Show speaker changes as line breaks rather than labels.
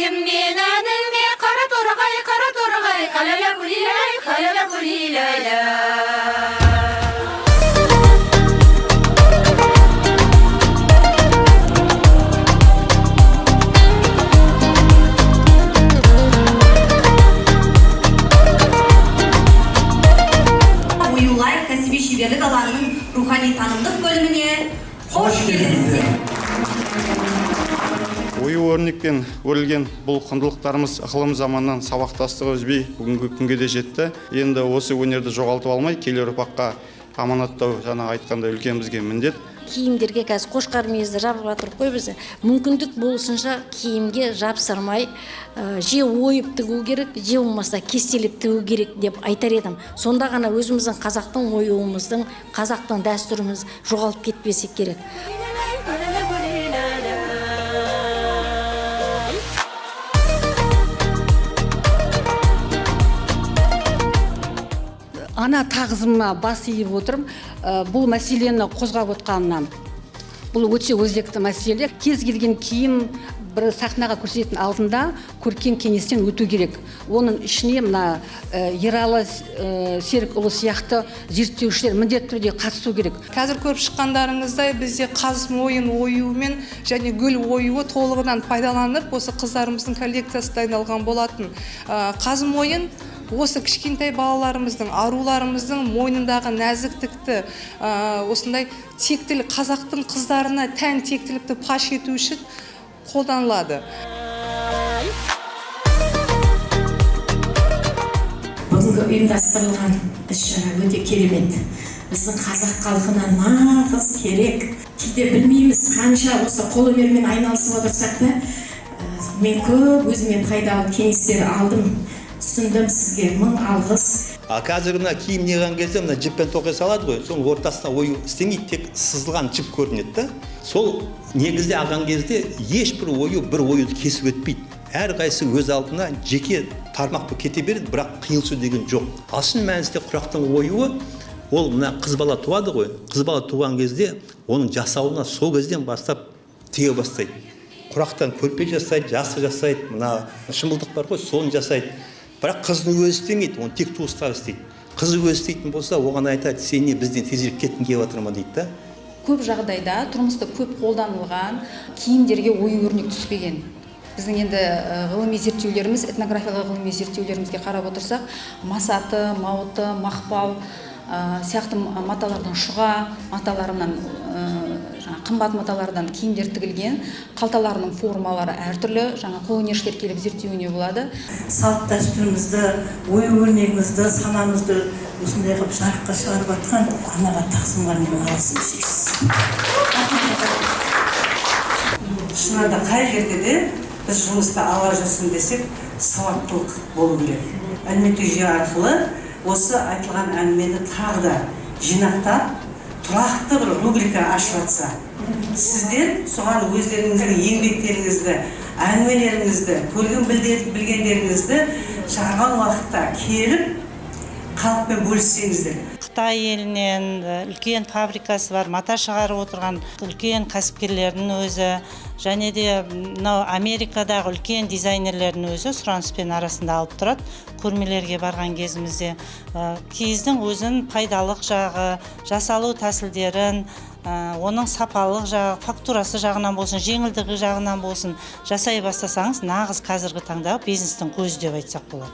Oyum menanime kara torgay, kalala kulilay.
Оюлай кәсіби шеберлік алаңының рухани танымдық бөліміне қош келдіңіздер.
Ою өрнекпен өрілген бұл құндылықтарымыз ықылым заманнан сабақтастығы үзбей бүгінгі күнге де жетті. Енді осы өнерді жоғалтып алмай, келер ұрпаққа аманаттау жаңа айтқанда үлкен бізге міндет.
Киімдерге қазір қошқар мүйізді жабып жатырып қой бізді. Мүмкіндік болсынша киімге жапсырмай, же ойып тігу керек, же болмаса кестелеп тігу керек деп айтар едім. Сонда ғана өзіміздің қазақтың оюымыздың, қазақтың дәстүріміз жоғалып кетпесе керек.
Ана тағзымына бас иіп отырып, бұл мәселені қозғап отқанынан. Бұл өте өзекті мәселе. Кез келген киім бір сахнаға көрсететін алдында көркем кеңестен өту керек. Оның ішіне мына Ералы Серікұлы сияқты зерттеушілер міндетті түрде қатысу керек.
Қазір көріп шыққандарыңыздай бізде қаз мойын оюымен және гүл оюы толығынан пайдаланып, осы қыздарымыздың коллекциясы дайындалған болатын. Қаз мойын осы кішкентай балаларымыздың, аруларымыздың мойнындағы нәзіктікті, осындай тектілік, қазақтың қыздарына тән тектілікті паш ету үшін қолданылады.
Бүгінгі ұйымдастырылған іс-шара өте керемет. Біздің қазақ халқына нағыз керек. Кейде білмейміз қанша осы қолөнермен айналысып отырсақ та, мен көп өзіме пайдалы кеңестер алдым. Түсіндім, сізге мың алғыс.
Қазір мына киім неған кезде мына жіппен тоқи салады ғой, соның ортасына ою істемейді, тек сызылған жіп көрінеді. Сол негізде алған кезде ешбір бір ойды кесіп өтпейді. Әрқайсысы өз алдына жеке тармақ болып кете береді, бірақ қиылысу деген жоқ. Шын мәнісінде құрақтың оюы ол мына қыз бала туады ғой. Қыз бала туған кезде оның жасауына сол кезден бастап тіге бастайды. Құрақтан көрпе жасайды, жасы жасайды, мына шымылдық бар ғой, соны жасайды. Бірақ қыздың өзі істемейді, оны тек туыстары істейді. Қызы өзі істейтін болса, оған айтады, сен не бізден тезірек кеттің келіп жатыр ма дейді.
Көп жағдайда тұрмыста көп қолданылған киімдерге ою өрнек түспеген. Біздің енді ғылыми зерттеулеріміз, этнографиялық ғылыми зерттеулерімізге қарап отырсақ, масаты, мауыты, мақпал сияқты маталардан шұға, маталарынан қымбат маталардан киімдер тігілген, қалталарының формалары әртүрлі, жаңа қолөнершілер келіп зерттеуіне болады.
Салт дәстүрімізді, ою өрнегімізді, санамызды осындай қылып жарыққа шығарып жатқан анаға тағзымға менің алғысым шексіз. Шынында қай жерде де біз жұмыста ала жүрсін десек, сауаттылық болу керек. Әлеуметтік желі арқылы осы айтылған әңгімені тағы да жинақтап, тұрақты бір рубрика ашып жатса, сіздер соған өздеріңіздің еңбектеріңізді, әңгімелеріңізді, көрген білгендеріңізді шығарған уақытта келіп, халықпен бөліссеңіздер.
Қытай елінен үлкен фабрикасы бар, мата шығарып отырған үлкен кәсіпкерлердің өзі, және де Америкадағы үлкен дизайнерлердің өзі сұраныспен арасында алып тұрады. Көрмелерге барған кезімізде киіздің өзін пайдалық жағы, жасалу тәсілдерін, оның сапалық жағы, фактурасы жағынан болсын, жеңілдігі жағынан болсын жасай бастасаңыз, нағыз қазіргі таңдағы бизнестің көзі деп айтсақ болады.